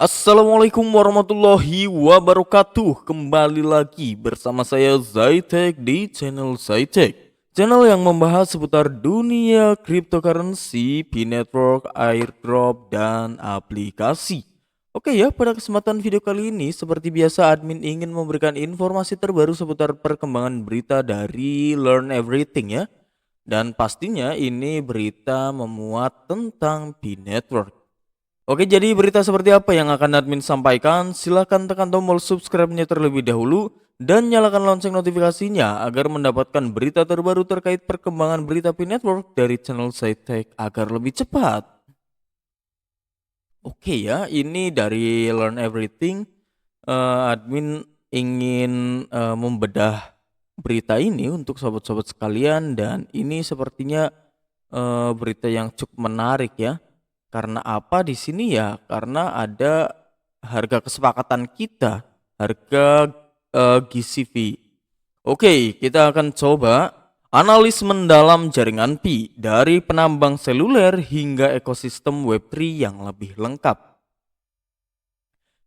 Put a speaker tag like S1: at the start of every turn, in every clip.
S1: Assalamualaikum warahmatullahi wabarakatuh. Kembali lagi bersama saya Zaitek di channel Zaitek, channel yang membahas seputar dunia cryptocurrency, P-Network, airdrop, dan aplikasi. Oke ya, pada kesempatan video kali ini seperti biasa admin ingin memberikan informasi terbaru seputar perkembangan berita dari Learn Everything ya. Dan pastinya ini berita memuat tentang P-Network. Oke, jadi berita seperti apa yang akan admin sampaikan? Silahkan tekan tombol subscribe-nya terlebih dahulu dan nyalakan lonceng notifikasinya agar mendapatkan berita terbaru terkait perkembangan berita P-Network dari channel Zaitek agar lebih cepat. Oke ya, ini dari Learn Everything. Admin ingin membedah berita ini untuk sobat-sobat sekalian dan ini sepertinya berita yang cukup menarik ya. Karena apa di sini ya? Karena ada harga kesepakatan kita, harga GCV. Oke, kita akan coba analis mendalam jaringan Pi dari penambang seluler hingga ekosistem Web3 yang lebih lengkap.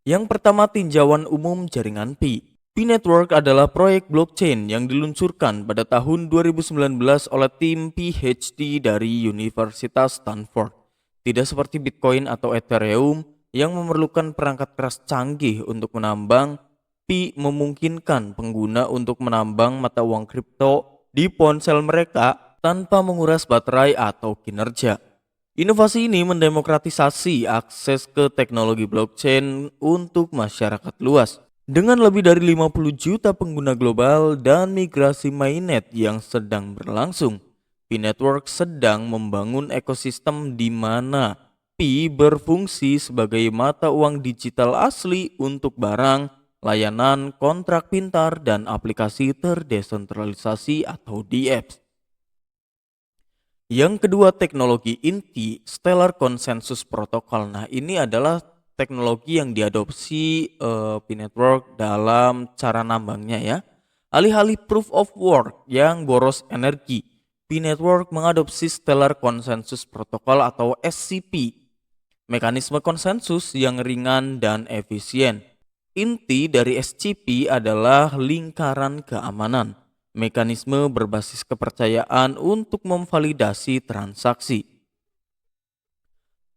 S1: Yang pertama, tinjauan umum jaringan Pi. P-Network adalah proyek blockchain yang diluncurkan pada tahun 2019 oleh tim PhD dari Universitas Stanford. Tidak seperti Bitcoin atau Ethereum yang memerlukan perangkat keras canggih untuk menambang, Pi memungkinkan pengguna untuk menambang mata uang kripto di ponsel mereka tanpa menguras baterai atau kinerja. Inovasi ini mendemokratisasi akses ke teknologi blockchain untuk masyarakat luas. Dengan lebih dari 50 juta pengguna global dan migrasi mainnet yang sedang berlangsung, P-Network sedang membangun ekosistem di mana Pi berfungsi sebagai mata uang digital asli untuk barang, layanan, kontrak pintar, dan aplikasi terdesentralisasi atau DApps. Yang kedua, teknologi inti Stellar Consensus Protocol. Nah, ini adalah teknologi yang diadopsi P-Network dalam cara nambangnya ya. Alih-alih proof of work yang boros energi, P-Network mengadopsi Stellar Consensus Protocol atau SCP, mekanisme konsensus yang ringan dan efisien. Inti dari SCP adalah lingkaran keamanan, mekanisme berbasis kepercayaan untuk memvalidasi transaksi.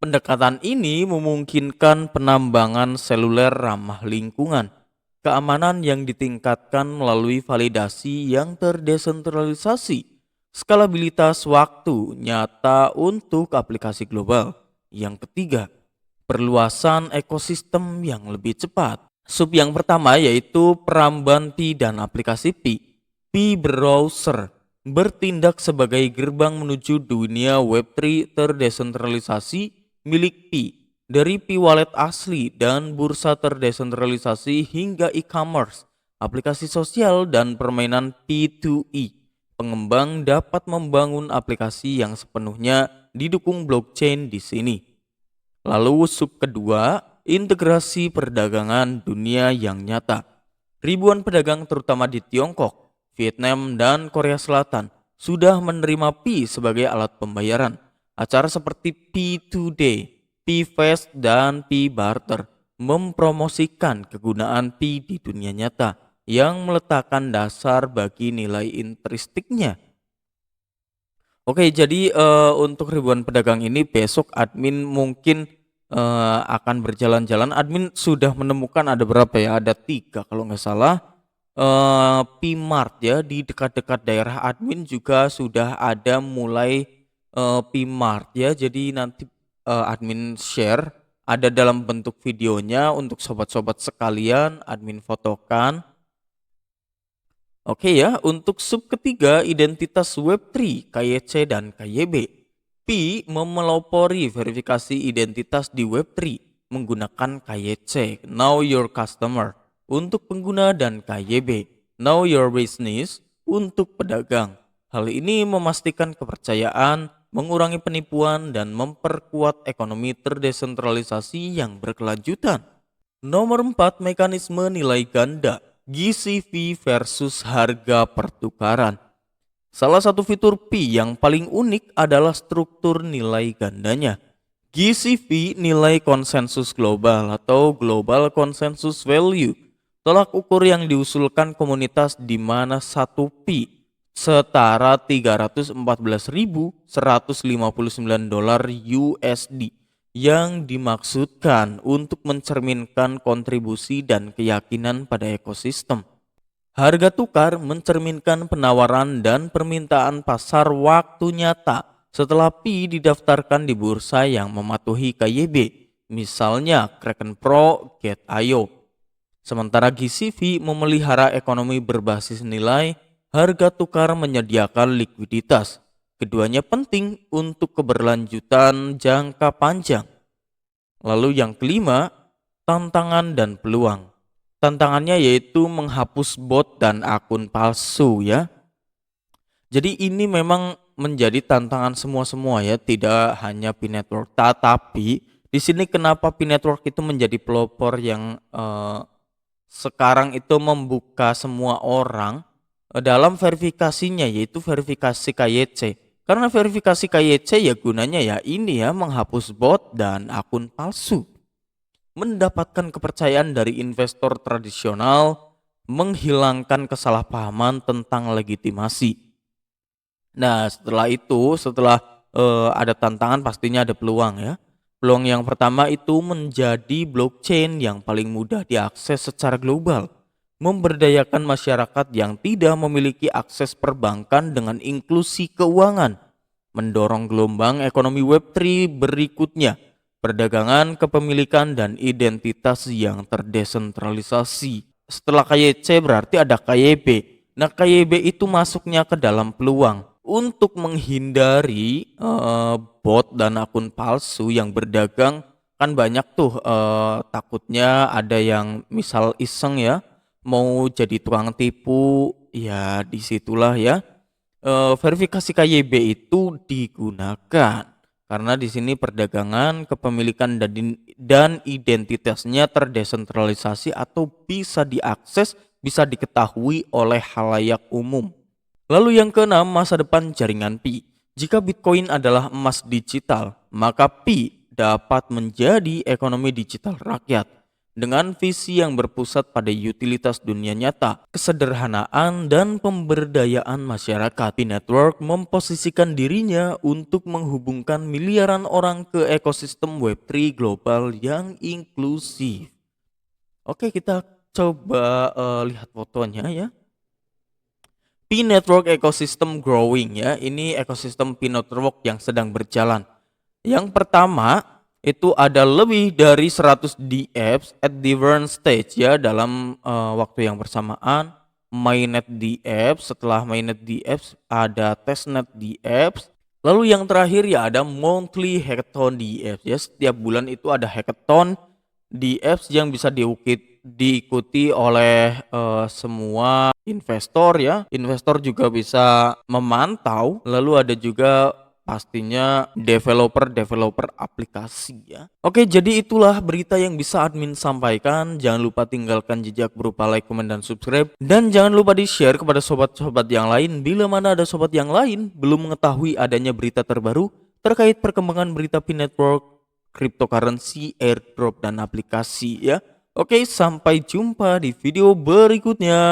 S1: Pendekatan ini memungkinkan penambangan seluler ramah lingkungan, keamanan yang ditingkatkan melalui validasi yang terdesentralisasi, skalabilitas waktu nyata untuk aplikasi global. Yang ketiga, perluasan ekosistem yang lebih cepat. Sub yang pertama yaitu peramban Pi dan aplikasi Pi. Pi Browser bertindak sebagai gerbang menuju dunia Web3 terdesentralisasi milik Pi. Dari Pi Wallet asli dan bursa terdesentralisasi hingga e-commerce, aplikasi sosial dan permainan P2E. Pengembang dapat membangun aplikasi yang sepenuhnya didukung blockchain di sini. Lalu sub kedua, integrasi perdagangan dunia yang nyata. Ribuan pedagang terutama di Tiongkok, Vietnam, dan Korea Selatan sudah menerima Pi sebagai alat pembayaran. Acara seperti P2Day, P-Fest, dan P-Barter mempromosikan kegunaan Pi di dunia nyata yang meletakkan dasar bagi nilai intristiknya. Oke, jadi untuk ribuan pedagang ini besok admin mungkin akan berjalan-jalan. Admin sudah menemukan ada berapa ya? Ada 3 kalau nggak salah. P-Mart ya, di dekat-dekat daerah admin juga sudah ada mulai P-Mart ya. Jadi nanti admin share ada dalam bentuk videonya untuk sobat-sobat sekalian, admin fotokan. Oke ya, untuk sub ketiga identitas Web3, KYC dan KYB. Pi memelopori verifikasi identitas di Web3 menggunakan KYC, Know Your Customer, untuk pengguna dan KYB, Know Your Business, untuk pedagang. Hal ini memastikan kepercayaan, mengurangi penipuan, dan memperkuat ekonomi terdesentralisasi yang berkelanjutan. Nomor 4, mekanisme nilai ganda. GCV versus harga pertukaran. Salah satu fitur Pi yang paling unik adalah struktur nilai gandanya. GCV nilai konsensus global atau Global Consensus Value, tolak ukur yang diusulkan komunitas di mana 1 pi setara 314.159 dolar USD yang dimaksudkan untuk mencerminkan kontribusi dan keyakinan pada ekosistem. Harga tukar mencerminkan penawaran dan permintaan pasar waktu nyata setelah Pi didaftarkan di bursa yang mematuhi KYB, misalnya Kraken Pro, Gate.io. Sementara GCV memelihara ekonomi berbasis nilai, harga tukar menyediakan likuiditas. Keduanya penting untuk keberlanjutan jangka panjang. Lalu yang kelima, tantangan dan peluang. Tantangannya yaitu menghapus bot dan akun palsu ya. Jadi ini memang menjadi tantangan semua ya, tidak hanya Pi Network. Tetapi di sini kenapa Pi Network itu menjadi pelopor yang sekarang itu membuka semua orang dalam verifikasinya, yaitu verifikasi KYC. Karena verifikasi KYC ya gunanya ya ini ya, menghapus bot dan akun palsu, mendapatkan kepercayaan dari investor tradisional, menghilangkan kesalahpahaman tentang legitimasi. Nah, setelah ada tantangan pastinya ada peluang ya. Peluang yang pertama itu menjadi blockchain yang paling mudah diakses secara global, memberdayakan masyarakat yang tidak memiliki akses perbankan dengan inklusi keuangan, mendorong gelombang ekonomi Web3 berikutnya, perdagangan, kepemilikan, dan identitas yang terdesentralisasi. Setelah KYC berarti ada KYB. Nah, KYB itu masuknya ke dalam peluang untuk menghindari bot dan akun palsu yang berdagang. Kan banyak tuh takutnya ada yang misal iseng ya, mau jadi tukang tipu, ya disitulah ya verifikasi KYB itu digunakan. Karena di sini perdagangan, kepemilikan dan identitasnya terdesentralisasi atau bisa diakses, bisa diketahui oleh halayak umum. Lalu yang keenam, masa depan jaringan Pi. Jika Bitcoin adalah emas digital, maka Pi dapat menjadi ekonomi digital rakyat. Dengan visi yang berpusat pada utilitas dunia nyata, kesederhanaan, dan pemberdayaan masyarakat, Pi Network memposisikan dirinya untuk menghubungkan miliaran orang ke ekosistem Web3 global yang inklusif. Oke, kita coba lihat fotonya ya. Pi Network Ecosystem Growing ya, ini ekosistem Pi Network yang sedang berjalan. Yang pertama, itu ada lebih dari 100 DApps at different stage ya dalam waktu yang bersamaan. Mainnet DApps, setelah mainnet DApps ada testnet DApps. Lalu yang terakhir ya ada monthly hackathon DApps ya, setiap bulan itu ada hackathon DApps yang bisa diikuti oleh semua investor ya. Investor juga bisa memantau, lalu ada juga pastinya developer aplikasi ya. Oke, jadi itulah berita yang bisa admin sampaikan. Jangan lupa tinggalkan jejak berupa like, komen, dan subscribe. Dan jangan lupa di-share kepada sobat-sobat yang lain bila mana ada sobat yang lain belum mengetahui adanya berita terbaru terkait perkembangan berita Pi Network, cryptocurrency, airdrop, dan aplikasi ya. Oke, sampai jumpa di video berikutnya.